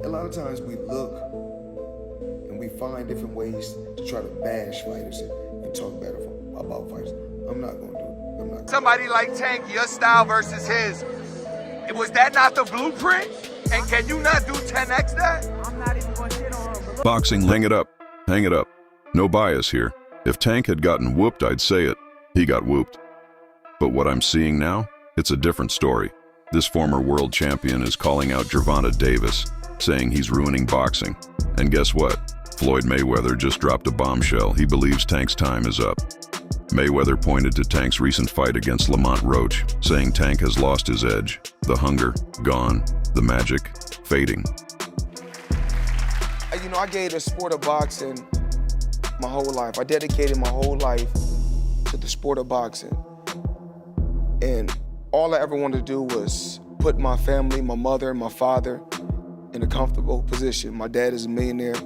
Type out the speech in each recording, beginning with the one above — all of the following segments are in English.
A lot of times we look and we find different ways to try to bash fighters and talk better about fighters. I'm not going to do it. I'm not. Somebody like Tank, your style versus his, was that not the blueprint? And can you not do 10x that? I'm not even going to shit on him. Boxing, hang it up. Hang it up. No bias here. If Tank had gotten whooped, I'd say it. He got whooped. But what I'm seeing now, it's a different story. This former world champion is calling out Gervonta Davis, saying he's ruining boxing. And guess what? Floyd Mayweather just dropped a bombshell. He believes Tank's time is up. Mayweather pointed to Tank's recent fight against Lamont Roach, saying Tank has lost his edge. The hunger, gone. The magic, fading. You know, I gave the sport of boxing my whole life. I dedicated my whole life to the sport of boxing. And all I ever wanted to do was put my family, my mother, my father in a comfortable position. My dad is a millionaire.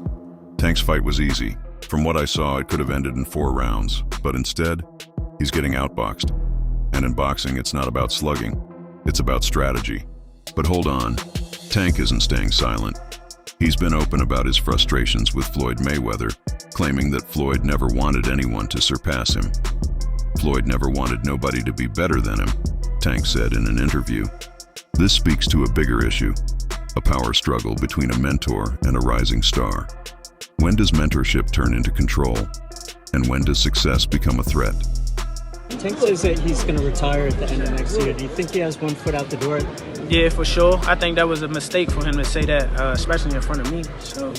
Tank's fight was easy. From what I saw, it could have ended in 4 rounds. But instead, he's getting outboxed. And in boxing, it's not about slugging. It's about strategy. But hold on, Tank isn't staying silent. He's been open about his frustrations with Floyd Mayweather, claiming that Floyd never wanted anyone to surpass him. Floyd never wanted nobody to be better than him, Tank said in an interview. This speaks to a bigger issue, a power struggle between a mentor and a rising star. When does mentorship turn into control? And when does success become a threat? Tank says that he's going to retire at the end of next year. Do you think he has one foot out the door? Yeah, for sure. I think that was a mistake for him to say that, especially in front of me. So,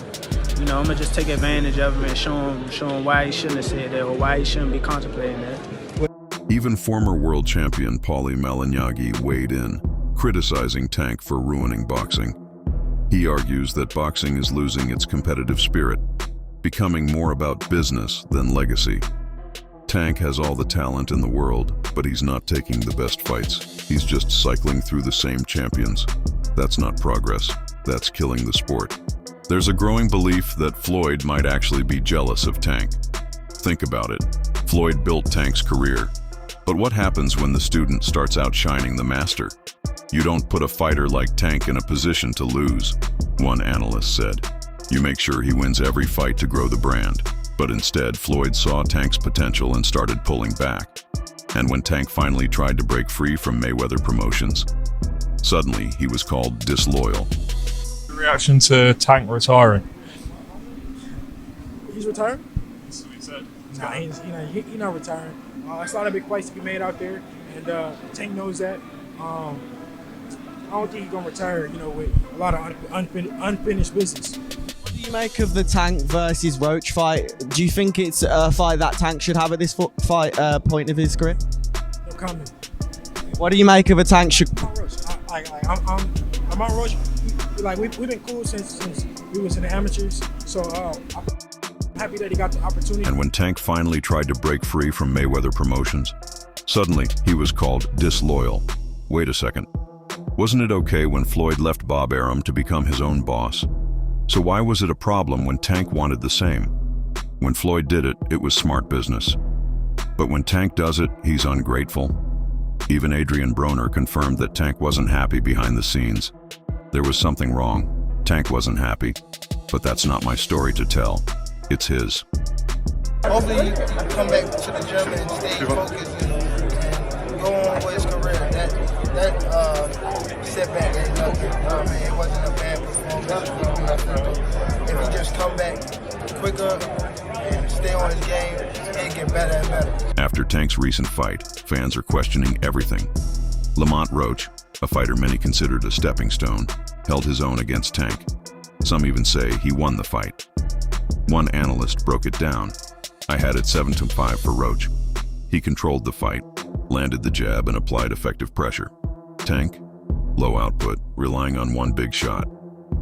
you know, I'm going to just take advantage of him and show him why he shouldn't have said that or why he shouldn't be contemplating that. Even former world champion Paulie Malignaggi weighed in, criticizing Tank for ruining boxing. He argues that boxing is losing its competitive spirit, becoming more about business than legacy. Tank has all the talent in the world, but he's not taking the best fights. He's just cycling through the same champions. That's not progress. That's killing the sport. There's a growing belief that Floyd might actually be jealous of Tank. Think about it. Floyd built Tank's career. But what happens when the student starts outshining the master? You don't put a fighter like Tank in a position to lose, one analyst said. You make sure he wins every fight to grow the brand. But instead, Floyd saw Tank's potential and started pulling back. And when Tank finally tried to break free from Mayweather Promotions, suddenly he was called disloyal. Reaction to Tank retiring? He's retiring? That's what he said. Nah, he's not retiring. It's a lot of big fights to be made out there, and Tank knows that. I don't think he's gonna retire, with a lot of unfinished business. What do you make of the Tank versus Roach fight? Do you think it's a fight that Tank should have at this point of his career? No comment. What do you make of a Tank? I'm on Roach. We've been cool since we was in the amateurs. So I'm happy that he got the opportunity. And when Tank finally tried to break free from Mayweather Promotions, suddenly he was called disloyal. Wait a second. Wasn't it okay when Floyd left Bob Arum to become his own boss? So why was it a problem when Tank wanted the same? When Floyd did it, it was smart business. But when Tank does it, he's ungrateful. Even Adrian Broner confirmed that Tank wasn't happy behind the scenes. There was something wrong. Tank wasn't happy. But that's not my story to tell. It's his. Hopefully you come back to the gym and stay focused and go on with his career. That setback ain't nothing. It wasn't a bad performance. If he just come back quicker and stay on his game, and get better and better. After Tank's recent fight, fans are questioning everything. Lamont Roach, a fighter many considered a stepping stone, held his own against Tank. Some even say he won the fight. One analyst broke it down. I had it 7-5 for Roach. He controlled the fight, landed the jab, and applied effective pressure. Tank, low output, relying on one big shot.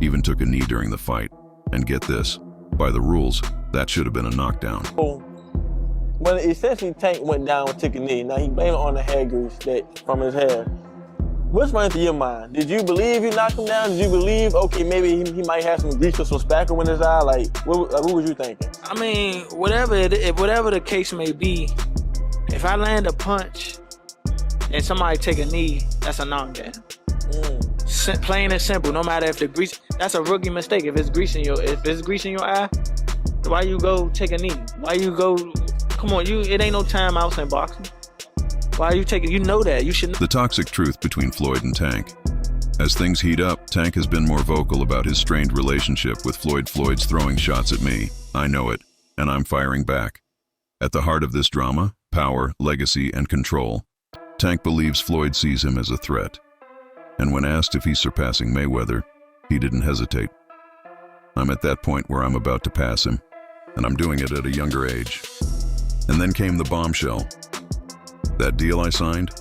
Even took a knee during the fight. And get this, by the rules, that should have been a knockdown. Well, essentially Tank went down and took a knee. Now he blamed it on the hair grease from his hair. What's running through your mind? Did you believe you knocked him down? Did you believe, okay, maybe he might have some grease or some spackle in his eye? What was you thinking? I mean, whatever the case may be, if I land a punch and somebody take a knee, that's a knockdown. Plain and simple. No matter if the grease, that's a rookie mistake. If it's grease in your eye, why you go take a knee? Why you go? Come on, it ain't no timeouts in boxing. Why are you taking? You know that. You should. The toxic truth between Floyd and Tank. As things heat up, Tank has been more vocal about his strained relationship with Floyd. Floyd's throwing shots at me. I know it, and I'm firing back. At the heart of this drama, power, legacy, and control. Tank believes Floyd sees him as a threat. And when asked if he's surpassing Mayweather, he didn't hesitate. I'm at that point where I'm about to pass him, and I'm doing it at a younger age. And then came the bombshell. That deal I signed?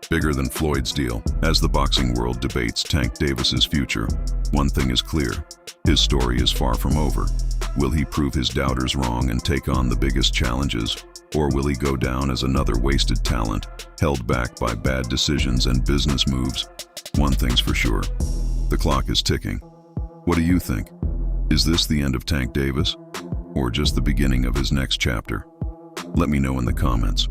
Bigger than Floyd's deal. As the boxing world debates Tank Davis's future, one thing is clear. His story is far from over. Will he prove his doubters wrong and take on the biggest challenges? Or will he go down as another wasted talent, held back by bad decisions and business moves? One thing's for sure. The clock is ticking. What do you think? Is this the end of Tank Davis? Or just the beginning of his next chapter? Let me know in the comments.